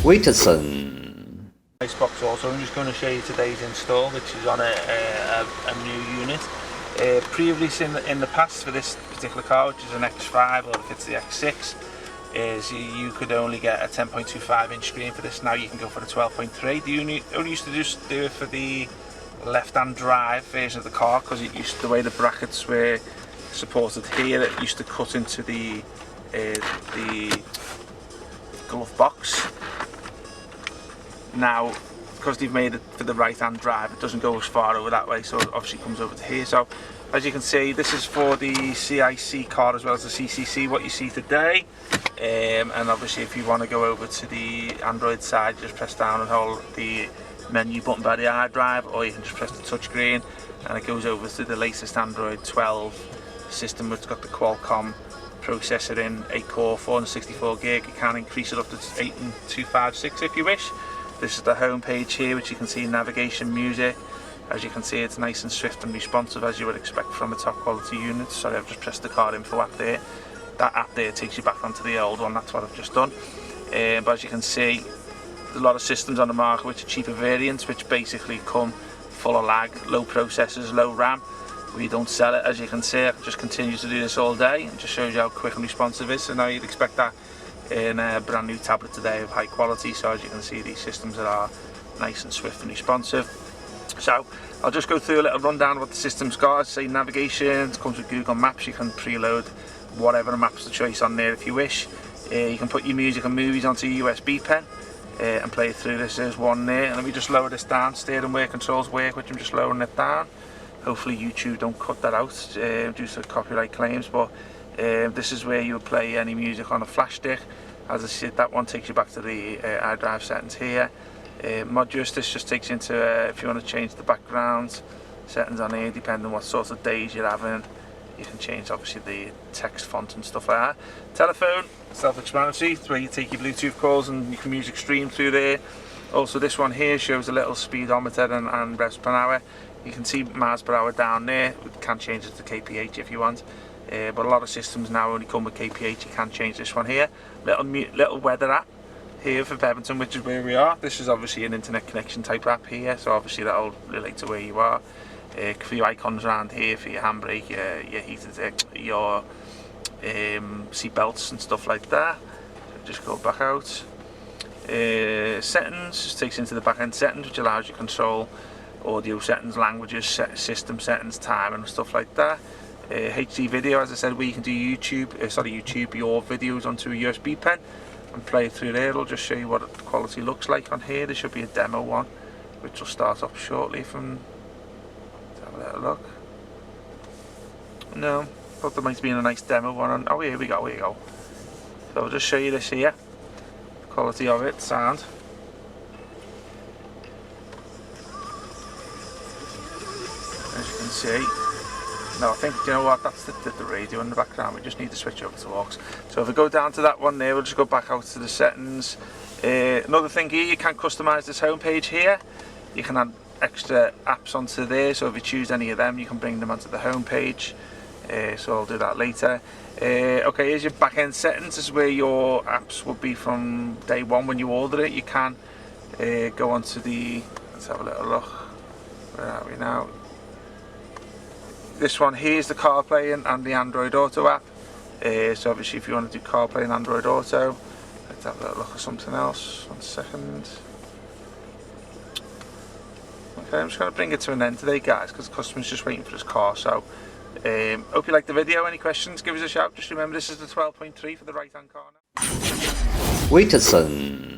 WITSON. Nice box also. I'm just going to show you today's install, which is on a new unit. Previously in the past for this particular car, which is an X5 or if it's the X6, is you could only get a 10.25 inch screen for this. Now you can go for the 12.3. The only used to just do it for the left-hand drive version of the car, because it used the way the brackets were supported here, it used to cut into the glove box. Now, because they've made it for the right-hand drive, it doesn't go as far over that way, so it obviously comes over to here. So, as you can see, this is for the CIC car as well as the CCC, what you see today. And obviously, if you want to go over to the Android side, just press down and hold the menu button by the hard drive, or you can just press the touchscreen, and it goes over to the latest Android 12 system, which has got the Qualcomm processor in, 8-core, 464 gig. You can increase it up to 8256 if you wish. This is the home page here, which you can see navigation, music. As you can see, it's nice and swift and responsive, as you would expect from a top quality unit. Sorry, I've just pressed the card info app there. That app there takes you back onto the old one. That's what I've just done. But as you can see, there's a lot of systems on the market which are cheaper variants, which basically come full of lag, low processors, low RAM. We don't sell it. As you can see, I can just continue to do this all day, and just shows you how quick and responsive it is. So now you'd expect that in a brand new tablet today of high quality. So as you can see, these systems are nice and swift and responsive. So I'll just go through a little rundown of what the system's got. As I say, navigation, it comes with Google Maps. You can preload whatever maps of choice on there if you wish. You can put your music and movies onto your USB pen and play it through. There's one there, and let me just lower this down. Steering wheel controls work, which I'm just lowering it down. Hopefully YouTube don't cut that out due to copyright claims, but this is where you would play any music on a flash stick. As I said, that one takes you back to the hard drive settings here. Modulus, this just takes you into if you want to change the background settings on here, depending on what sort of days you're having. You can change obviously the text font and stuff like that. Telephone, self-explanatory. It's where you take your Bluetooth calls and you can music stream through there. Also, this one here shows a little speedometer and revs per hour. You can see miles per hour down there. You can change it to kph if you want. But a lot of systems now only come with kph. You can change this one here. Little weather app here for Bevanton, which is where we are. This is obviously an internet connection type app here, so obviously that'll relate to where you are. For your icons around here, for your handbrake, your heated, your seat belts and stuff like that. So just go back out. Settings just takes into the back end settings, which allows you to control audio settings, languages, system settings, time and stuff like that. HD video, as I said, where you can do your videos onto a USB pen and play through there. It'll just show you what the quality looks like on here. There should be a demo one, which will start up shortly from. Let's have a little look. No, thought there might be a nice demo one on. Oh, here we go, here we go. So I'll just show you this here. The quality of it, sound. As you can see. No, I think, you know what, that's the radio in the background. We just need to switch over to aux. So if we go down to that one there, we'll just go back out to the settings. Another thing here, you can customise this home page here. You can add extra apps onto there, so if you choose any of them, you can bring them onto the home page. So I'll do that later. Okay, here's your back end settings. This is where your apps will be from day one when you order it. You can go onto the, let's have a little look. Where are we now? This one here is the CarPlay and the Android Auto app. So obviously if you want to do CarPlay and Android Auto, let's have a little look at something else. 1 second. Okay, I'm just going to bring it to an end today, guys, because the customer's just waiting for his car. So hope you liked the video. Any questions, give us a shout. Just remember, this is the 12.3 for the right hand corner. WITSON.